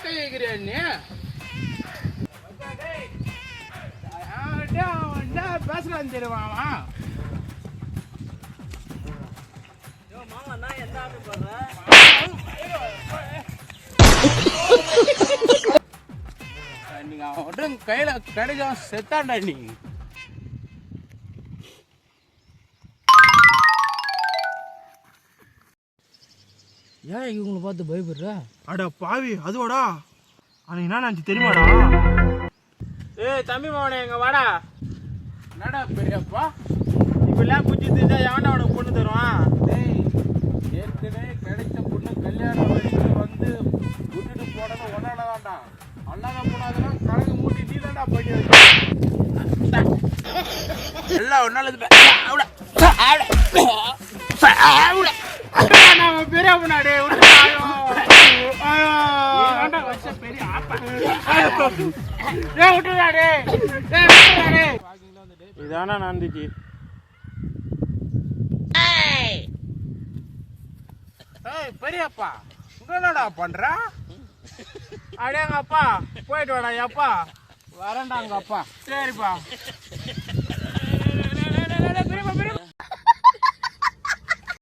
கை வைக்கிறியா நீ? பேசுறான்னு தெரியுமா? நீங்க அவன் கையில கிடைச்சா செத்தாண்டா நீ. ஏன் இவங்களை பார்த்து பயப்படுற? அட பாவி அதுவாடா, அன்னைக்கு என்ன நினச்சி தெரியுமாடா? ஏய் தம்பி மகனே எங்க வாடா. என்னடா பெரியப்பா இப்பெல்லாம் குச்சி தெரிஞ்சா எவன்டா அவனுக்கு பொண்ணு தருவான்? டேய் ஏற்கனவே கிடைச்ச பொண்ணு கல்யாணம் வரைக்கும் வந்து விட்டுட்டு போடணும் ஒன்னாலதான்டா. அல்லாத போனாதான் கணக்கு மூட்டி நீ தான்டா பண்ணி வச்சு எல்லாம் ஒன்னாலது பெரிய முன்னாடி பெரிய இதானா நடந்துச்சு. பெரியப்பா என்னடா பண்ற? அடேங்க அப்பா போயிட்டு வாடா. அப்பா வரேன்டாங்க அப்பா. சரிப்பா.